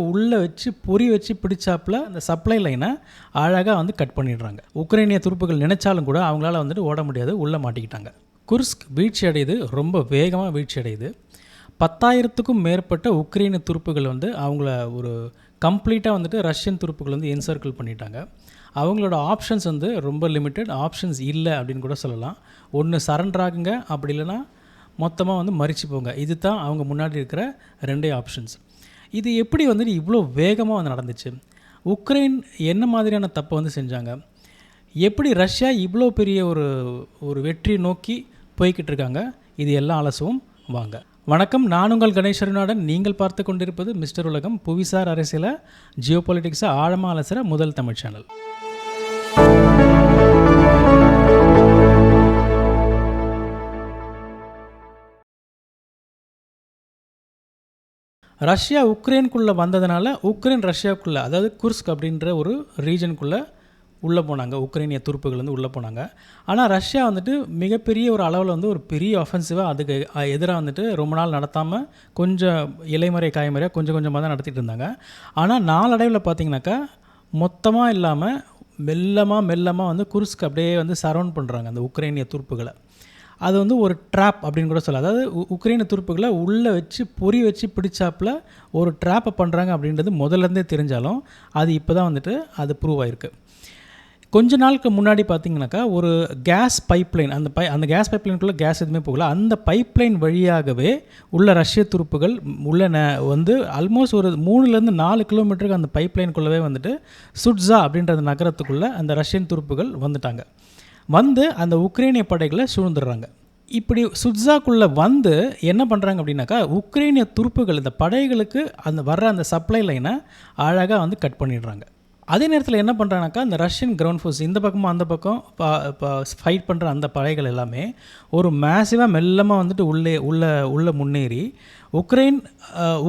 உள்ளே வச்சு பொறி வச்சு பிடிச்சாப்புல அந்த சப்ளை லைனை அழகாக வந்து கட் பண்ணிடுறாங்க. உக்ரைனிய துருப்புகள் நினைச்சாலும் கூட அவங்களால வந்துட்டு ஓட முடியாது, உள்ளே மாட்டிக்கிட்டாங்க. குர்ஸ்க் வீழ்ச்சி அடையுது, ரொம்ப வேகமாக வீழ்ச்சி அடையுது. 10,000க்கும் மேற்பட்ட உக்ரைனிய துருப்புகள் வந்து அவங்கள ஒரு கம்ப்ளீட்டாக வந்துட்டு ரஷ்யன் துருப்புகள் வந்து என்சர்க்கிள் பண்ணிட்டாங்க. அவங்களோட ஆப்ஷன்ஸ் வந்து ரொம்ப லிமிட்டட், ஆப்ஷன்ஸ் இல்லை அப்படின்னு கூட சொல்லலாம். ஒன்று சரண்டர் ஆகுங்க, அப்படி இல்லைன்னா மொத்தமாக வந்து மறிச்சு போங்க. இது தான் அவங்க முன்னாடி இருக்கிற ரெண்டே ஆப்ஷன்ஸ். இது எப்படி வந்துட்டு இவ்வளோ வேகமாக வந்து நடந்துச்சு? உக்ரைன் என்ன மாதிரியான தப்பை வந்து செஞ்சாங்க? எப்படி ரஷ்யா இவ்வளோ பெரிய ஒரு வெற்றி நோக்கி போய்கிட்டு இருக்காங்க? இது எல்லாம் அலசுவோம் வாங்க. வணக்கம், நான் உங்கள் கணேஷ் அருணாடன். நீங்கள் பார்த்து கொண்டிருப்பது மிஸ்டர் உலகம், புவிசார் அரசியலை ஜியோபாலிட்டிக்ஸை ஆழமாக அலசுகிற முதல் தமிழ் சேனல். ரஷ்யா உக்ரைனுக்குள்ளே வந்ததுனால உக்ரைன் ரஷ்யாவுக்குள்ளே, அதாவது குர்ஸ்க் அப்படின்ற ஒரு ரீஜனுக்குள்ளே உள்ளே போனாங்க. உக்ரைனிய துருப்புகள் வந்து உள்ளே போனாங்க. ஆனால் ரஷ்யா வந்துட்டு மிகப்பெரிய ஒரு அளவில் வந்து ஒரு பெரிய ஒஃபென்சிவாக அதுக்கு எதிராக வந்துட்டு ரொம்ப நாள் நடத்தாமல் கொஞ்சம் இலைமறை காய்மறையாக கொஞ்சம் கொஞ்சமாக தான் நடத்திட்டு இருந்தாங்க. ஆனால் நாளடைவில் பார்த்திங்கனாக்கா மொத்தமாக இல்லாமல் மெல்லமாக வந்து குர்ஸ்க் அப்படியே வந்து சரவுண்ட் பண்ணுறாங்க அந்த உக்ரைனிய துருப்புகளை. அது வந்து ஒரு ட்ராப் அப்படின்னு கூட சொல்லலாம். அதாவது உக்ரைனிய துருப்புகளை உள்ளே வச்சு பொறி வச்சு பிடிச்சாப்பில் ஒரு ட்ராப்பை பண்ணுறாங்க அப்படின்றது முதல்லேருந்தே தெரிஞ்சாலும் அது இப்போ தான் வந்துட்டு அது ப்ரூவ் ஆகிருக்கு. கொஞ்ச நாளுக்கு முன்னாடி பார்த்திங்கனாக்கா ஒரு கேஸ் பைப்லைன், அந்த கேஸ் பைப்லைனுக்குள்ளே கேஸ் எதுவுமே போகல, அந்த பைப்லைன் வழியாகவே உள்ள ரஷ்ய துருப்புகள் உள்ள வந்து ஆல்மோஸ்ட் ஒரு 3-4 கிலோமீட்டருக்கு அந்த பைப்லைனுக்குள்ளவே வந்துட்டு சுட்ஸா அப்படின்ற நகரத்துக்குள்ளே அந்த ரஷ்யன் துருப்புகள் வந்துட்டாங்க. வந்து அந்த உக்ரைனிய படைகளை சூழ்ந்துடுறாங்க. இப்படி சுட்ஸாக்குள்ளே வந்து என்ன பண்ணுறாங்க அப்படின்னாக்கா உக்ரைனிய துருப்புகள் இந்த படைகளுக்கு அந்த சப்ளை லைனை அழகாக வந்து கட் பண்ணிடுறாங்க. அதே நேரத்தில் என்ன பண்ணுறாங்கனாக்கா அந்த ரஷ்யன் கிரவுண்ட் ஃபோர்ஸ் இந்த பக்கமும் அந்த பக்கம் ஃபைட் பண்ணுற அந்த எல்லாமே ஒரு மேசிவாக மெல்லமாக வந்துட்டு உள்ளே முன்னேறி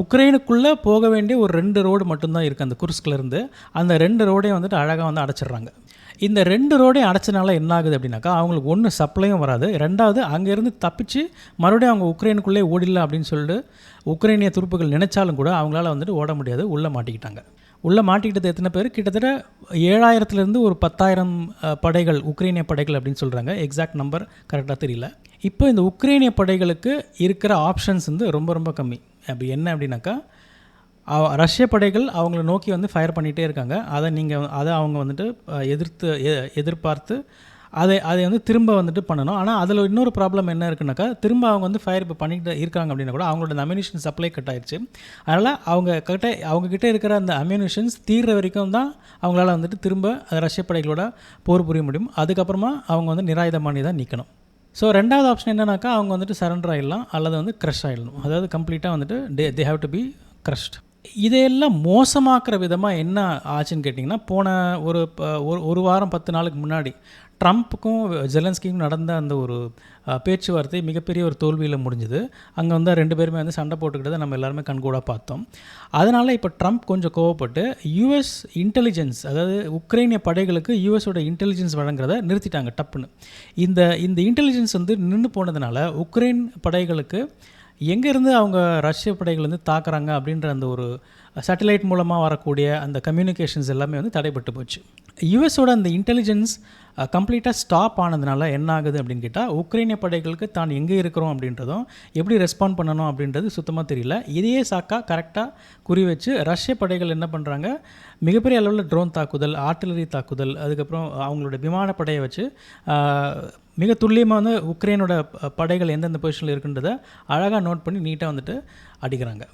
உக்ரைனுக்குள்ளே போக வேண்டிய ஒரு 2 ரோடு மட்டும்தான் இருக்குது அந்த குர்ஸ்க்லேருந்து. அந்த 2 ரோடையும் வந்துட்டு அழகாக வந்து அடைச்சிடுறாங்க. இந்த 2 ரோடையும் அடைச்சனால என்ன ஆகுது அப்படின்னாக்கா அவங்களுக்கு ஒன்று சப்ளையும் வராது, ரெண்டாவது அங்கேருந்து தப்பிச்சு மறுபடியும் அவங்க உக்ரைனுக்குள்ளே ஓடிடலாம் அப்படின்னு சொல்லிட்டு உக்ரைனிய துருப்புகள் நினைச்சாலும் கூட அவங்களால வந்துட்டு ஓட முடியாது, உள்ளே மாட்டிக்கிட்டாங்க. உள்ளே மாட்டிக்கிட்டது எத்தனை பேர்? கிட்டத்தட்ட 7,000லேருந்து ஒரு 10,000 படைகள், உக்ரைனிய படைகள் அப்படின்னு சொல்கிறாங்க. எக்ஸாக்ட் நம்பர் கரெக்டாக தெரியல. இப்போ இந்த உக்ரைனிய படைகளுக்கு இருக்கிற ஆப்ஷன்ஸ் வந்து ரொம்ப ரொம்ப கம்மி. அப்படி என்ன அப்படின்னாக்கா ரஷ்ய படைகள் அவங்கள நோக்கி வந்து ஃபயர் பண்ணிகிட்டே இருக்காங்க. அதை அவங்க வந்துட்டு எதிர்பார்த்து அதை வந்து திரும்ப வந்துட்டு பண்ணணும். ஆனால் அதில் இன்னொரு ப்ராப்ளம் என்ன இருக்குனாக்கா திரும்ப அவங்க வந்து ஃபயர் இப்போ பண்ணிக்கிட்டு இருக்காங்க அப்படின்னா கூட அவங்களோட அம்யூனிஷன் சப்ளை கட் ஆயிடுச்சு. அதனால் அவங்கக்கிட்ட இருக்கிற அந்த அம்யூனிஷன்ஸ் தீர்ற வரைக்கும் தான் அவங்களால வந்துட்டு திரும்ப ரஷ்ய படைகளோட போர் புரிய முடியும். அதுக்கப்புறமா அவங்க வந்து நிராயுதபாணி தான் நிற்கணும். ஸோ ரெண்டாவது ஆப்ஷன் என்னன்னாக்கா அவங்க வந்துட்டு சரண்டர் ஆகிடலாம் அல்லது வந்து க்ரஷ் ஆகிடணும். அதாவது கம்ப்ளீட்டாக வந்துட்டு they have to be crushed. இதையெல்லாம் மோசமாக்குற விதமாக என்ன ஆச்சுன்னு கேட்டிங்கன்னா ஒரு வாரம் 10 நாளுக்கு முன்னாடி ட்ரம்ப்புக்கும் ஜெலன்ஸ்கிக்கும் நடந்த அந்த ஒரு பேச்சுவார்த்தை மிகப்பெரிய ஒரு தோல்வியில் முடிஞ்சுது. அங்கே வந்து 2 பேருமே வந்து சண்டை போட்டுக்கிட்டதை நம்ம எல்லாருமே கண்கூடாக பார்த்தோம். அதனால் இப்போ ட்ரம்ப் கொஞ்சம் கோவப்பட்டு யுஎஸ் இன்டெலிஜென்ஸ், அதாவது உக்ரைனிய படைகளுக்கு யுஎஸோட இன்டெலிஜென்ஸ் வழங்குறத நிறுத்திட்டாங்க டப்புன்னு. இந்த இன்டெலிஜென்ஸ் வந்து நின்று போனதுனால உக்ரைன் படைகளுக்கு எங்கேருந்து அவங்க ரஷ்ய படைகள் வந்து தாக்குறாங்க அப்படின்ற அந்த ஒரு சேட்டலைட் மூலமாக வரக்கூடிய அந்த கம்யூனிகேஷன்ஸ் எல்லாமே வந்து தடைப்பட்டு போச்சு. யுஎஸோட அந்த இன்டெலிஜென்ஸ் கம்ப்ளீட்டாக ஸ்டாப் ஆனதுனால என்ன ஆகுது அப்படின்னு கேட்டால் உக்ரைனிய படைகளுக்கு தான் எங்கே இருக்கிறோம் அப்படின்றதும் எப்படி ரெஸ்பாண்ட் பண்ணணும் அப்படின்றது சுத்தமாக தெரியல. இதையே கரெக்டாக குறி வச்சு ரஷ்ய படைகள் என்ன பண்ணுறாங்க, மிகப்பெரிய அளவில் ட்ரோன் தாக்குதல், ஆர்ட்டிலரி தாக்குதல், அதுக்கப்புறம் அவங்களோட விமானப்படையை வச்சு மிக துல்லியமாக வந்து உக்ரைனோட படைகள் எந்தெந்த பொசிஷனில் இருக்குன்றதை அழகாக நோட் பண்ணி நீட்டாக வந்துட்டு அடிக்கிறாங்க.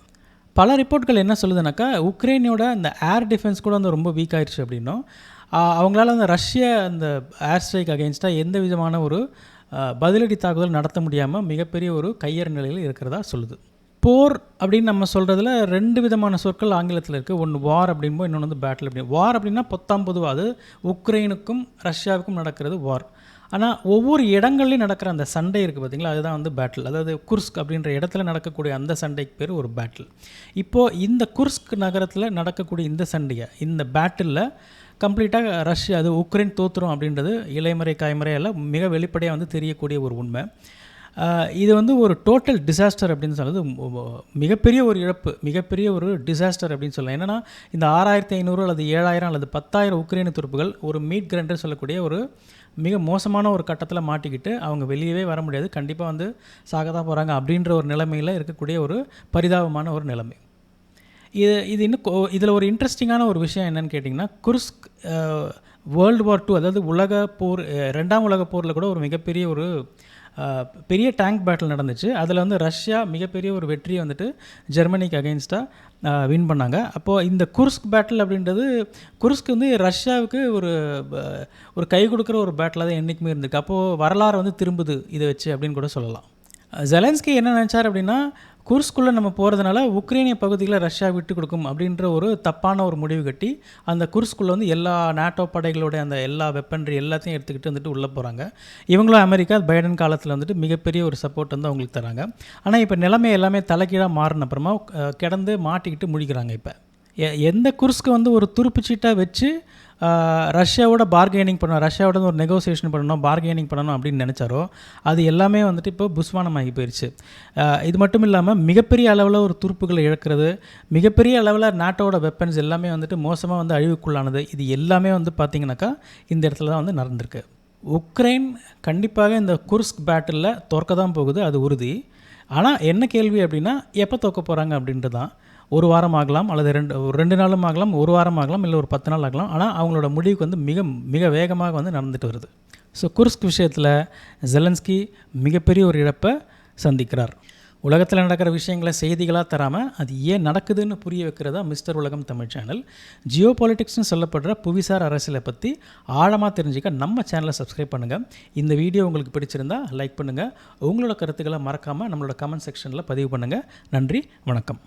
பல ரிப்போர்ட்கள் என்ன சொல்லுதுனாக்கா உக்ரைனோட அந்த ஏர் டிஃபென்ஸ் கூட வந்து ரொம்ப வீக் ஆயிடுச்சு அப்படின்னும், அவங்களால அந்த ரஷ்ய அந்த ஏர் ஸ்ட்ரைக் அகெயின்ஸ்டாக எந்த விதமான ஒரு பதிலடி தாக்குதல் நடத்த முடியாமல் மிகப்பெரிய ஒரு கையறு நிலையில் இருக்கிறதா சொல்லுது. போர் அப்படின்னு நம்ம சொல்கிறதுல 2 விதமான சொற்கள் ஆங்கிலத்தில் இருக்குது. ஒன்று வார் அப்படின்போது, இன்னொன்று வந்து பேட்டில் அப்படின்னு. வார் அப்படின்னா பொதுவாக அது உக்ரைனுக்கும் ரஷ்யாவுக்கும் நடக்கிறது வார். ஆனால் ஒவ்வொரு இடங்கள்லையும் நடக்கிற அந்த சண்டை இருக்குது பார்த்திங்களா, அதுதான் வந்து பேட்டில். அதாவது குர்ஸ்க் அப்படின்ற இடத்துல நடக்கக்கூடிய அந்த சண்டைக்கு பேர் ஒரு பேட்டில். இப்போது இந்த குர்ஸ்க் நகரத்தில் நடக்கக்கூடிய இந்த சண்டையை, இந்த பேட்டிலில் கம்ப்ளீட்டாக உக்ரைன் தோற்றுரும் அப்படின்றது இலைமறை காய்மறை எல்லாம் மிக வெளிப்படையாக வந்து தெரியக்கூடிய ஒரு உண்மை. இது வந்து ஒரு டோட்டல் டிசாஸ்டர் அப்படின்னு சொல்கிறது மிகப்பெரிய ஒரு இழப்பு, மிகப்பெரிய ஒரு டிசாஸ்டர் அப்படின்னு சொல்லலாம். என்னென்னா இந்த 6500 அல்லது 7000 அல்லது 10,000 உக்ரைன் துருப்புகள் ஒரு மீட் கிரைண்டர் சொல்லக்கூடிய ஒரு மிக மோசமான ஒரு கட்டத்தில் மாட்டிக்கிட்டு அவங்க வெளியவே வர முடியாது, கண்டிப்பாக வந்து சாக தான் போகிறாங்க அப்படின்ற ஒரு நிலைமையில் இருக்கக்கூடிய ஒரு பரிதாபமான ஒரு நிலைமை. இது இன்னும் இதில் ஒரு இன்ட்ரெஸ்டிங்கான ஒரு விஷயம் என்னென்னு கேட்டிங்கன்னா, குர்ஸ்க் வேர்ல்டு வார் 2 அதாவது ரெண்டாம் உலக போரில் கூட ஒரு மிகப்பெரிய ஒரு பெரிய டேங்க் பேட்டில் நடந்துச்சு. அதில் வந்து ரஷ்யா மிகப்பெரிய ஒரு வெற்றியை வந்துட்டு ஜெர்மனிக்கு அகெயின்ஸ்டாக வின் பண்ணாங்க. அப்போது இந்த குர்ஸ்க் பேட்டில் அப்படின்றது குர்ஸ்க் வந்து ரஷ்யாவுக்கு ஒரு கை கொடுக்குற ஒரு பேட்டில் தான் என்றைக்குமே இருந்திருக்கு. அப்போது வரலாறு வந்து திரும்புது இதை வச்சு அப்படின்னு கூட சொல்லலாம். ஜெலன்ஸ்கி என்ன நினச்சார் அப்படின்னா, குர்ஸ்குள்ளே நம்ம போகிறதுனால உக்ரைனிய பகுதிகளை ரஷ்யா விட்டு கொடுக்கும் அப்படின்ற ஒரு தப்பான ஒரு முடிவு கட்டி அந்த குர்ஸ்குள்ளே வந்து எல்லா நாட்டோ படைகளோட அந்த எல்லா வெப்பன்ரி எல்லாத்தையும் எடுத்துக்கிட்டு வந்துட்டு உள்ளே போகிறாங்க. இவங்களும் அமெரிக்கா பைடன் காலத்தில் வந்துட்டு மிகப்பெரிய ஒரு சப்போர்ட் வந்து அவங்களுக்கு தராங்க. ஆனால் இப்போ நிலைமை எல்லாமே தலைகீழாக மாறின அப்புறமா கிடந்து மாட்டிக்கிட்டு முடிக்கிறாங்க. இப்போ எந்த குர்ஸ்க்கு வந்து ஒரு துருப்புச்சீட்டாக வச்சு ரஷ்யாவோட பார்கெனிங் பண்ணணும், ரஷ்யாவோட ஒரு நெகோசியேஷன் பண்ணணும், பார்கெனிங் பண்ணணும் அப்படின்னு நினச்சாரோ அது எல்லாமே வந்துட்டு இப்போ புஸ்வானமாகி போயிடுச்சு. இது மட்டும் இல்லாமல் மிகப்பெரிய அளவில் ஒரு துருப்புகளை இழக்கிறது, மிகப்பெரிய அளவில் நாட்டோட வெப்பன்ஸ் எல்லாமே வந்துட்டு மோசமாக வந்து அழிவுக்குள்ளானது, இது எல்லாமே வந்து பார்த்திங்கனாக்கா இந்த இடத்துல தான் வந்து நடந்திருக்கு. உக்ரைன் கண்டிப்பாக இந்த குர்ஸ்க் பேட்டிலில் தோற்க தான் போகுது, அது உறுதி. ஆனால் என்ன கேள்வி அப்படின்னா, எப்போ தோற்க போகிறாங்க அப்படின்றது தான். ஒரு வாரம் ஆகலாம், அல்லது 2 நாளும் ஆகலாம், ஒரு வாரம் ஆகலாம், இல்லை ஒரு 10 நாள் ஆகலாம். ஆனால் அவங்களோட முடிவுக்கு வந்து மிக வேகமாக வந்து நடந்துட்டு வருது. ஸோ குர்ஸ்க் விஷயத்தில் ஜெலன்ஸ்கி மிகப்பெரிய ஒரு இழப்பை சந்திக்கிறார். உலகத்தில் நடக்கிற விஷயங்களை செய்திகளாக தராமல் அது ஏன் நடக்குதுன்னு புரிய வைக்கிறதா மிஸ்டர் உலகம் தமிழ் சேனல். ஜியோ பாலிட்டிக்ஸ்னு சொல்லப்படுற புவிசார் அரசியலை பற்றி ஆழமாக தெரிஞ்சுக்க நம்ம சேனலை சப்ஸ்கிரைப் பண்ணுங்கள். இந்த வீடியோ உங்களுக்கு பிடிச்சிருந்தா லைக் பண்ணுங்கள். உங்களோட கருத்துக்களை மறக்காமல் நம்மளோட கமெண்ட் செக்ஷனில் பதிவு பண்ணுங்கள். நன்றி, வணக்கம்.